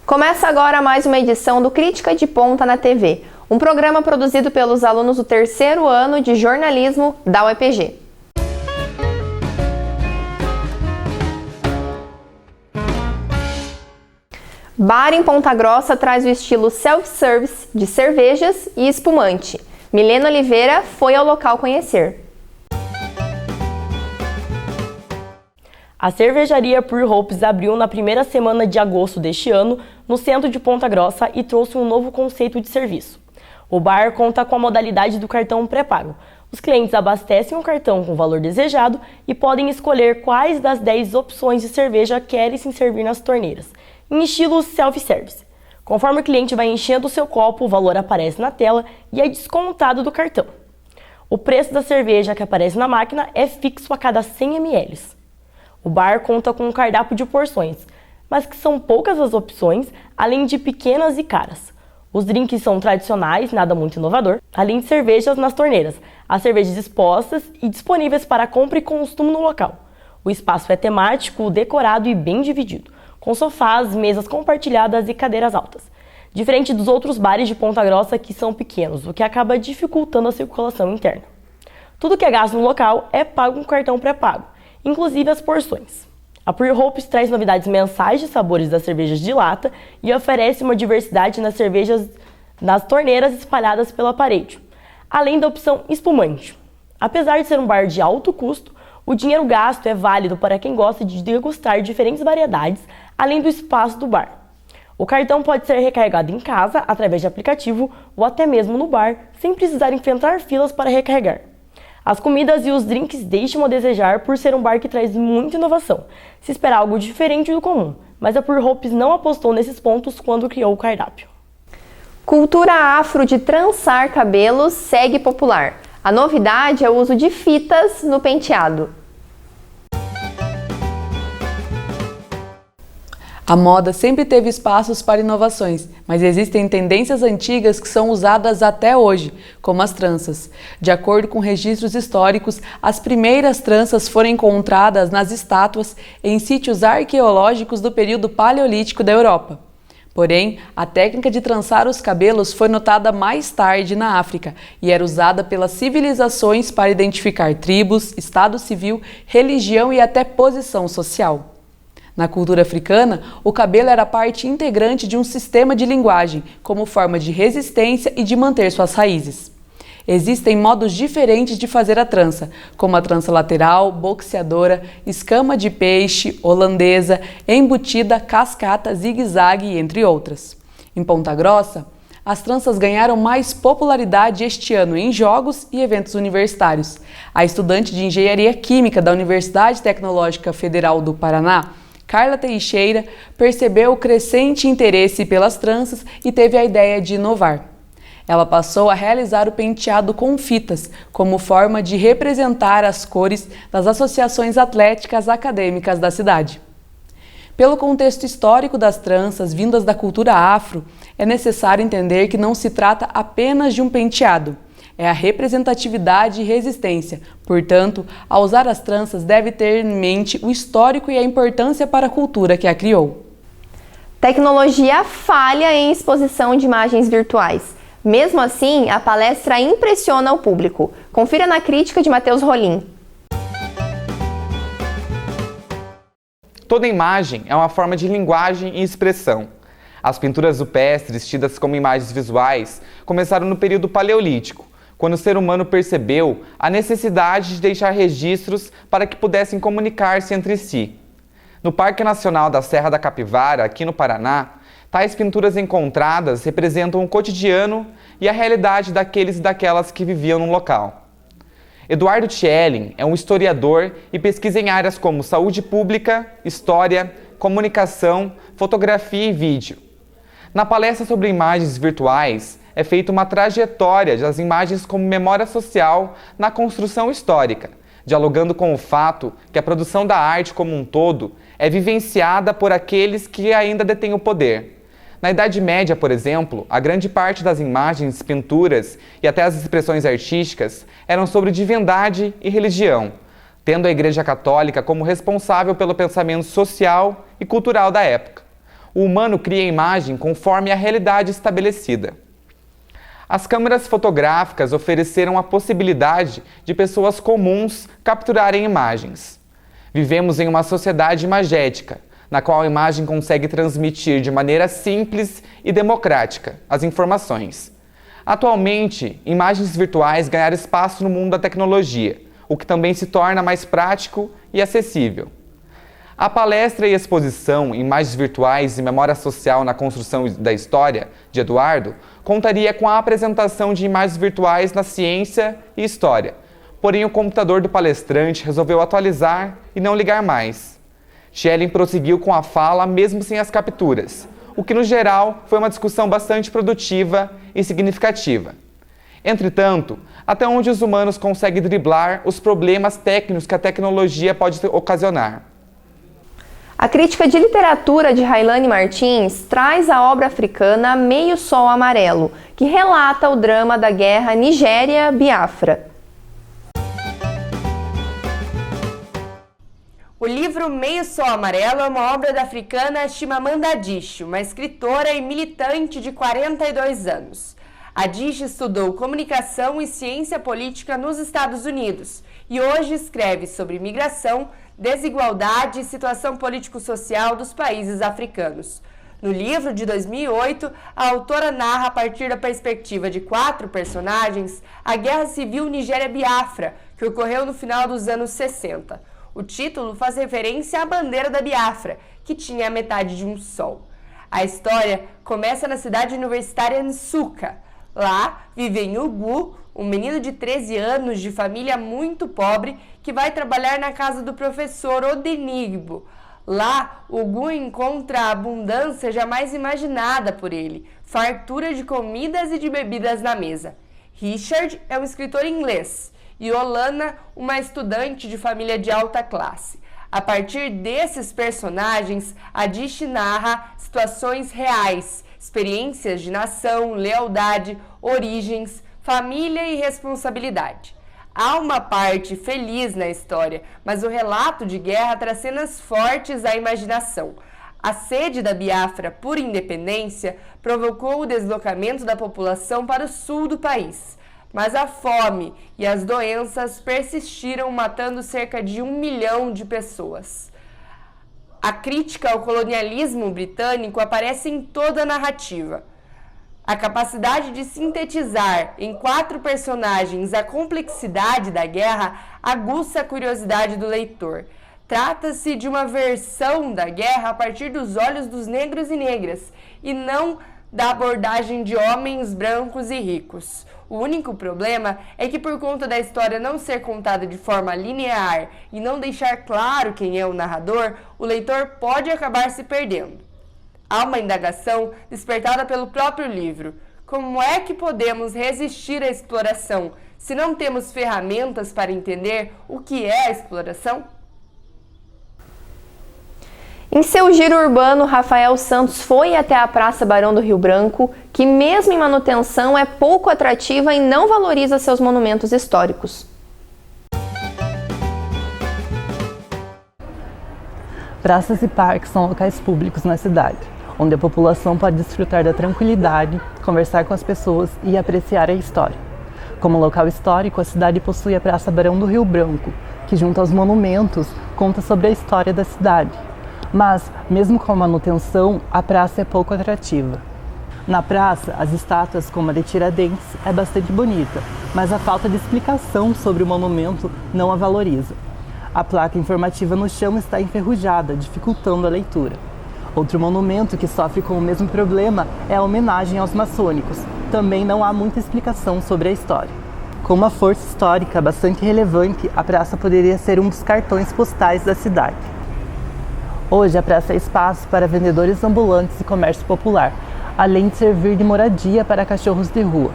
Começa agora mais uma edição do Crítica de Ponta na TV, um programa produzido pelos alunos do terceiro ano de jornalismo da UEPG. Bar em Ponta Grossa traz o estilo self-service de cervejas e espumante. Milena Oliveira foi ao local conhecer. A cervejaria Pure Hopes abriu na primeira semana de agosto deste ano, no centro de Ponta Grossa, e trouxe um novo conceito de serviço. O bar conta com a modalidade do cartão pré-pago. Os clientes abastecem o cartão com o valor desejado e podem escolher quais das 10 opções de cerveja querem se servir nas torneiras, em estilo self-service. Conforme o cliente vai enchendo o seu copo, o valor aparece na tela e é descontado do cartão. O preço da cerveja que aparece na máquina é fixo a cada 100 ml. O bar conta com um cardápio de porções, mas que são poucas as opções, além de pequenas e caras. Os drinks são tradicionais, nada muito inovador, além de cervejas nas torneiras. As cervejas expostas e disponíveis para compra e consumo no local. O espaço é temático, decorado e bem dividido, com sofás, mesas compartilhadas e cadeiras altas. Diferente dos outros bares de Ponta Grossa, que são pequenos, o que acaba dificultando a circulação interna. Tudo que é gasto no local é pago com cartão pré-pago, inclusive as porções. A Pure Hopes traz novidades mensais de sabores das cervejas de lata e oferece uma diversidade nas cervejas nas torneiras espalhadas pela parede, além da opção espumante. Apesar de ser um bar de alto custo, o dinheiro gasto é válido para quem gosta de degustar diferentes variedades, além do espaço do bar. O cartão pode ser recarregado em casa, através de aplicativo, ou até mesmo no bar, sem precisar enfrentar filas para recarregar. As comidas e os drinks deixam a desejar por ser um bar que traz muita inovação. Se espera algo diferente do comum, mas a Pure Hopes não apostou nesses pontos quando criou o cardápio. Cultura afro de trançar cabelos segue popular. A novidade é o uso de fitas no penteado. A moda sempre teve espaços para inovações, mas existem tendências antigas que são usadas até hoje, como as tranças. De acordo com registros históricos, as primeiras tranças foram encontradas nas estátuas em sítios arqueológicos do período paleolítico da Europa. Porém, a técnica de trançar os cabelos foi notada mais tarde na África e era usada pelas civilizações para identificar tribos, estado civil, religião e até posição social. Na cultura africana, o cabelo era parte integrante de um sistema de linguagem, como forma de resistência e de manter suas raízes. Existem modos diferentes de fazer a trança, como a trança lateral, boxeadora, escama de peixe, holandesa, embutida, cascata, zigue-zague, entre outras. Em Ponta Grossa, as tranças ganharam mais popularidade este ano em jogos e eventos universitários. A estudante de Engenharia Química da Universidade Tecnológica Federal do Paraná, Carla Teixeira, percebeu o crescente interesse pelas tranças e teve a ideia de inovar. Ela passou a realizar o penteado com fitas, como forma de representar as cores das associações atléticas acadêmicas da cidade. Pelo contexto histórico das tranças vindas da cultura afro, é necessário entender que não se trata apenas de um penteado. É a representatividade e resistência. Portanto, ao usar as tranças, deve ter em mente o histórico e a importância para a cultura que a criou. Tecnologia falha em exposição de imagens virtuais. Mesmo assim, a palestra impressiona o público. Confira na crítica de Matheus Rolim. Toda imagem é uma forma de linguagem e expressão. As pinturas rupestres, tidas como imagens visuais, começaram no período paleolítico, quando o ser humano percebeu a necessidade de deixar registros para que pudessem comunicar-se entre si. No Parque Nacional da Serra da Capivara, aqui no Paraná, tais pinturas encontradas representam o cotidiano e a realidade daqueles e daquelas que viviam no local. Eduardo Tschelling é um historiador e pesquisa em áreas como saúde pública, história, comunicação, fotografia e vídeo. Na palestra sobre imagens virtuais, é feita uma trajetória das imagens como memória social na construção histórica, dialogando com o fato que a produção da arte como um todo é vivenciada por aqueles que ainda detêm o poder. Na Idade Média, por exemplo, a grande parte das imagens, pinturas e até as expressões artísticas eram sobre divindade e religião, tendo a Igreja Católica como responsável pelo pensamento social e cultural da época. O humano cria a imagem conforme a realidade estabelecida. As câmeras fotográficas ofereceram a possibilidade de pessoas comuns capturarem imagens. Vivemos em uma sociedade imagética, na qual a imagem consegue transmitir de maneira simples e democrática as informações. Atualmente, imagens virtuais ganharam espaço no mundo da tecnologia, o que também se torna mais prático e acessível. A palestra e exposição Imagens Virtuais e Memória Social na Construção da História, de Eduardo, contaria com a apresentação de imagens virtuais na ciência e história, porém o computador do palestrante resolveu atualizar e não ligar mais. Schelling prosseguiu com a fala mesmo sem as capturas, o que no geral foi uma discussão bastante produtiva e significativa. Entretanto, até onde os humanos conseguem driblar os problemas técnicos que a tecnologia pode ocasionar? A crítica de literatura de Railane Martins traz a obra africana Meio Sol Amarelo, que relata o drama da guerra Nigéria-Biafra. O livro Meio Sol Amarelo é uma obra da africana Chimamanda Adichie, uma escritora e militante de 42 anos. Adichie estudou comunicação e ciência política nos Estados Unidos e hoje escreve sobre migração, desigualdade e situação político-social dos países africanos. No livro de 2008, a autora narra a partir da perspectiva de 4 personagens a Guerra Civil Nigéria-Biafra, que ocorreu no final dos anos 60. O título faz referência à bandeira da Biafra, que tinha a metade de um sol. A história começa na cidade universitária Nsukka. Lá vive Ugu, um menino de 13 anos de família muito pobre que vai trabalhar na casa do professor Odenigbo. Lá, Ugu encontra a abundância jamais imaginada por ele, fartura de comidas e de bebidas na mesa. Richard é um escritor inglês e Olana, uma estudante de família de alta classe. A partir desses personagens, Adichie narra situações reais, experiências de nação, lealdade, origens, família e responsabilidade. Há uma parte feliz na história, mas o relato de guerra traz cenas fortes à imaginação. A sede da Biafra por independência provocou o deslocamento da população para o sul do país. Mas a fome e as doenças persistiram, matando cerca de 1 milhão de pessoas. A crítica ao colonialismo britânico aparece em toda a narrativa. A capacidade de sintetizar em 4 personagens a complexidade da guerra aguça a curiosidade do leitor. Trata-se de uma versão da guerra a partir dos olhos dos negros e negras, e não da abordagem de homens brancos e ricos. O único problema é que, por conta da história não ser contada de forma linear e não deixar claro quem é o narrador, o leitor pode acabar se perdendo. Há uma indagação despertada pelo próprio livro. Como é que podemos resistir à exploração se não temos ferramentas para entender o que é a exploração? Em seu giro urbano, Rafael Santos foi até a Praça Barão do Rio Branco, que mesmo em manutenção é pouco atrativa e não valoriza seus monumentos históricos. Praças e parques são locais públicos na cidade, onde a população pode desfrutar da tranquilidade, conversar com as pessoas e apreciar a história. Como local histórico, a cidade possui a Praça Barão do Rio Branco, que junto aos monumentos conta sobre a história da cidade. Mas, mesmo com a manutenção, a praça é pouco atrativa. Na praça, as estátuas, como a de Tiradentes, é bastante bonita, mas a falta de explicação sobre o monumento não a valoriza. A placa informativa no chão está enferrujada, dificultando a leitura. Outro monumento que sofre com o mesmo problema é a homenagem aos maçônicos. Também não há muita explicação sobre a história. Com uma força histórica bastante relevante, a praça poderia ser um dos cartões postais da cidade. Hoje, a praça é espaço para vendedores ambulantes e comércio popular, além de servir de moradia para cachorros de rua.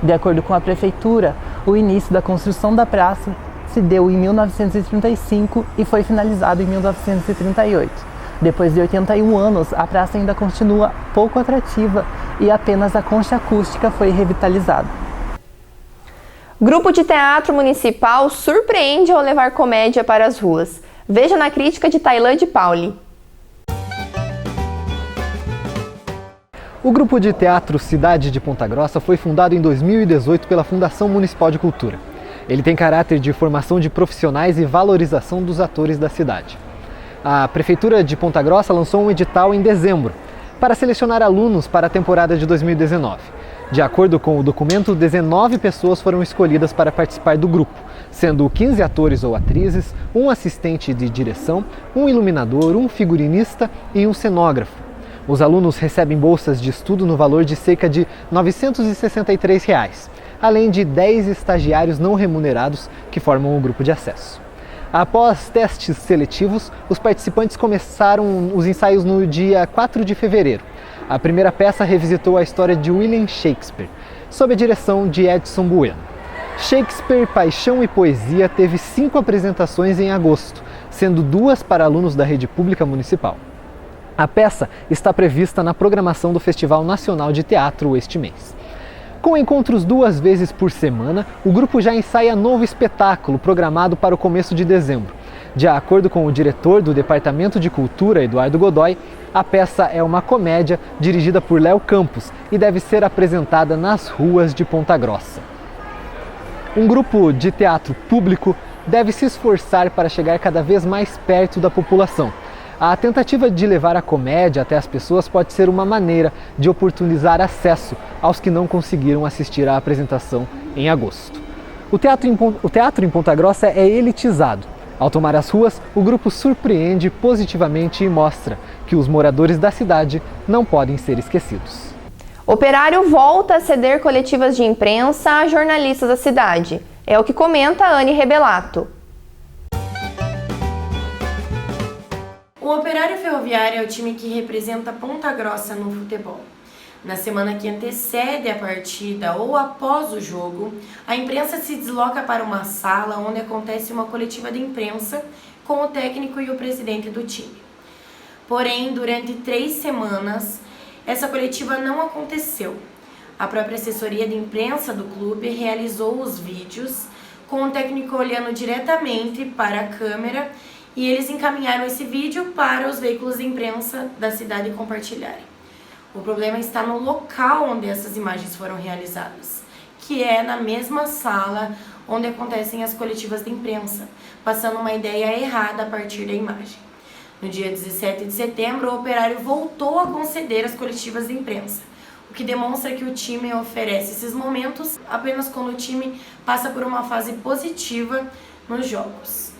De acordo com a prefeitura, o início da construção da praça se deu em 1935 e foi finalizado em 1938. Depois de 81 anos, a praça ainda continua pouco atrativa e apenas a concha acústica foi revitalizada. Grupo de teatro municipal surpreende ao levar comédia para as ruas. Veja na crítica de Tailã de Pauli. O grupo de teatro Cidade de Ponta Grossa foi fundado em 2018 pela Fundação Municipal de Cultura. Ele tem caráter de formação de profissionais e valorização dos atores da cidade. A Prefeitura de Ponta Grossa lançou um edital em dezembro para selecionar alunos para a temporada de 2019. De acordo com o documento, 19 pessoas foram escolhidas para participar do grupo, sendo 15 atores ou atrizes, um assistente de direção, um iluminador, um figurinista e um cenógrafo. Os alunos recebem bolsas de estudo no valor de cerca de R$ 963, além de 10 estagiários não remunerados que formam o grupo de acesso. Após testes seletivos, os participantes começaram os ensaios no dia 4 de fevereiro. A primeira peça revisitou a história de William Shakespeare, sob a direção de Edson Bueno. Shakespeare, Paixão e Poesia teve 5 apresentações em agosto, sendo 2 para alunos da rede pública municipal. A peça está prevista na programação do Festival Nacional de Teatro este mês. Com encontros 2 vezes por semana, o grupo já ensaia novo espetáculo programado para o começo de dezembro. De acordo com o diretor do Departamento de Cultura, Eduardo Godoy, a peça é uma comédia dirigida por Léo Campos e deve ser apresentada nas ruas de Ponta Grossa. Um grupo de teatro público deve se esforçar para chegar cada vez mais perto da população. A tentativa de levar a comédia até as pessoas pode ser uma maneira de oportunizar acesso aos que não conseguiram assistir à apresentação em agosto. O teatro em Ponta Grossa é elitizado. Ao tomar as ruas, o grupo surpreende positivamente e mostra que os moradores da cidade não podem ser esquecidos. Operário volta a ceder coletivas de imprensa a jornalistas da cidade. É o que comenta Anne Rebelato. O Operário Ferroviário é o time que representa Ponta Grossa no futebol. Na semana que antecede a partida ou após o jogo, a imprensa se desloca para uma sala onde acontece uma coletiva de imprensa com o técnico e o presidente do time. Porém, durante 3 semanas, essa coletiva não aconteceu. A própria assessoria de imprensa do clube realizou os vídeos com o técnico olhando diretamente para a câmera e eles encaminharam esse vídeo para os veículos de imprensa da cidade compartilharem. O problema está no local onde essas imagens foram realizadas, que é na mesma sala onde acontecem as coletivas de imprensa, passando uma ideia errada a partir da imagem. No dia 17 de setembro, o Operário voltou a conceder as coletivas de imprensa, o que demonstra que o time oferece esses momentos apenas quando o time passa por uma fase positiva nos jogos.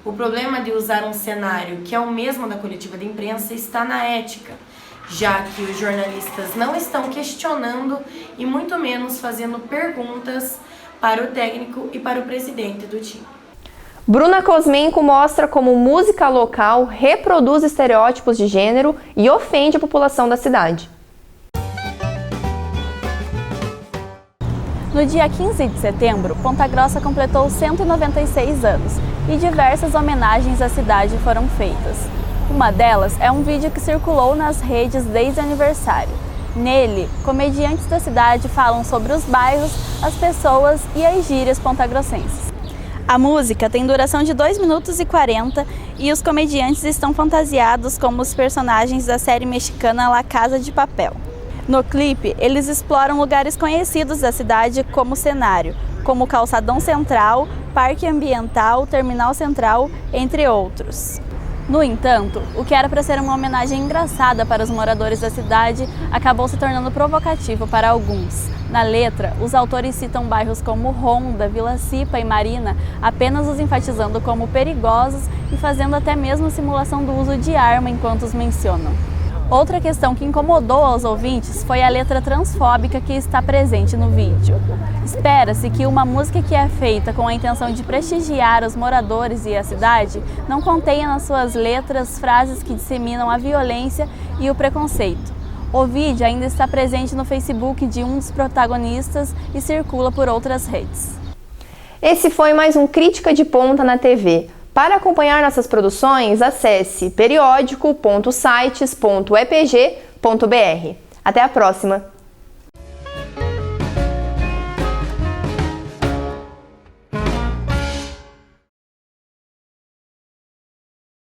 O problema de usar um cenário que é o mesmo da coletiva de imprensa está na ética, já que os jornalistas não estão questionando e muito menos fazendo perguntas para o técnico e para o presidente do time. Bruna Cosmenco mostra como música local reproduz estereótipos de gênero e ofende a população da cidade. No dia 15 de setembro, Ponta Grossa completou 196 anos e diversas homenagens à cidade foram feitas. Uma delas é um vídeo que circulou nas redes desde o aniversário. Nele, comediantes da cidade falam sobre os bairros, as pessoas e as gírias pontagrossenses. A música tem duração de 2 minutos e 40 e os comediantes estão fantasiados como os personagens da série mexicana La Casa de Papel. No clipe, eles exploram lugares conhecidos da cidade como cenário, como o Calçadão Central, Parque Ambiental, Terminal Central, entre outros. No entanto, o que era para ser uma homenagem engraçada para os moradores da cidade acabou se tornando provocativo para alguns. Na letra, os autores citam bairros como Ronda, Vila Cipa e Marina, apenas os enfatizando como perigosos e fazendo até mesmo simulação do uso de arma enquanto os mencionam. Outra questão que incomodou aos ouvintes foi a letra transfóbica que está presente no vídeo. Espera-se que uma música que é feita com a intenção de prestigiar os moradores e a cidade não contenha nas suas letras frases que disseminam a violência e o preconceito. O vídeo ainda está presente no Facebook de um dos protagonistas e circula por outras redes. Esse foi mais um Crítica de Ponta na TV. Para acompanhar nossas produções, acesse periódico.sites.epg.br. Até a próxima!